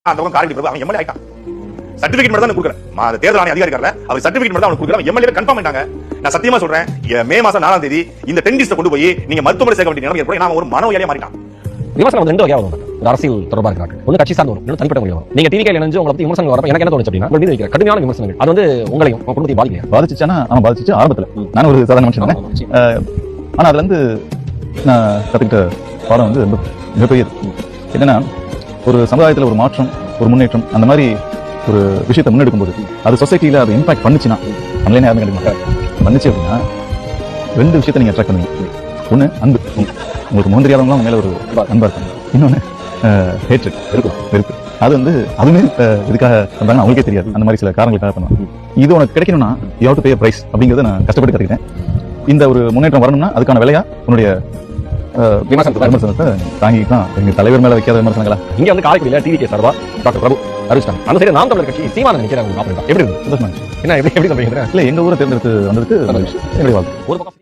அந்த காரடி பிரபு அவன் எம்எல்ஏ ஆயிட்டான். சர்டிபிகேட் மட்டும் தான் கொடுக்குறேன். தேர்தல் ஆணைய அதிகாரி இருக்கார்ல, அவர் சர்டிபிகேட் மட்டும் தான் அவனுக்கு கொடுக்குறேன். எம்எல்ஏ கன்ஃபார்ம் பண்ணிட்டாங்க. நான் சத்தியமா சொல்றேன், மே மாசம் 4ஆம் தேதி இந்த 10 லிஸ்ட் கொண்டு போய் நீங்க மருத்துவமனை சேர்க்க வேண்டிய நிலைமை ஏற்படும். நான் ஒரு மனோயாலியா மாறிட்டான். விமர்சனம் வந்து ரெண்டு வகையா வரும். ஒரு அரசியல் தொடர்பா இருக்கிறாங்க, ஒன்னு கட்சி சார்ந்து வரும், இன்னொரு தனிப்பட்ட முடியும். நீங்க டிவிகே இணைஞ்சு உங்களை பத்தி விமர்சனம் வரப்ப எனக்கு என்ன தோணுச்சு அப்படின்னா, உங்க மீது வைக்கிற கடுமையான விமர்சனங்கள் அது வந்து உங்களையும் உங்க குடும்பத்தையும் பாதிக்கலையா? பாதிச்சுச்சானா அவன் பாதிச்சுச்சு ஆரம்பத்துல. நான் ஒரு சாதாரண மனுஷன் தான். ஆனா அதுல இருந்து நான் கத்துக்கிட்ட பாடம் வந்து மிகப்பெரியது. என்னன்னா, ஒரு சமுதாயத்துல ஒரு மாற்றம், ஒரு முன்னேற்றம், அந்த மாதிரி ஒரு விஷயத்தை முன்னெடுக்கும் போது அது சொசைட்டில அது இம்பாக்ட் பண்ணுச்சுன்னா, நம்மளே யாருமே கிடைக்க பண்ணுச்சு அப்படின்னா, ரெண்டு விஷயத்தை நீங்க அட்ராக்ட் பண்ணுவீங்க. ஒண்ணு அன்பு, உங்களுக்கு முந்திரியாதவங்களும் அவங்க மேல ஒரு அன்பா இருக்காங்க. இன்னொன்னு ஹேட்ரட், வெறுப்பு. அது வந்து அதுவுமே இதுக்காக பண்றாங்க அவங்களுக்கே தெரியாது. அந்த மாதிரி சில காரணங்களுக்காக பண்ணுவாங்க. இது உனக்கு கிடைக்கணும்னா you have to pay price அப்படிங்கறத நான் கஷ்டப்பட்டு கத்துக்கிட்டேன். இந்த ஒரு முன்னேற்றம் வரணும்னா அதுக்கான விலையா உன்னுடைய விமர்சனத்தை தாங்கிக்கலாம். எங்க தலைவர் மேல வைக்காத விமர்சனங்களா? இங்க வந்து காரைக்குடியில டிவிகே சார்பா டாக்டர் பிரபு அறிவிச்சிட்டாங்க. அந்த சைடு நாம் தமிழர் கட்சி சீமானன் நிக்கிறாங்க. எப்படி இருக்கு? சந்தோஷமா இருந்துச்சு. என்ன எப்படி சொல்றீங்க? இல்ல, எங்க ஊரை தேர்ந்தெடுத்து வந்ததுக்கு என்னுடைய வாழ்க்கை. ஒரு பக்கம்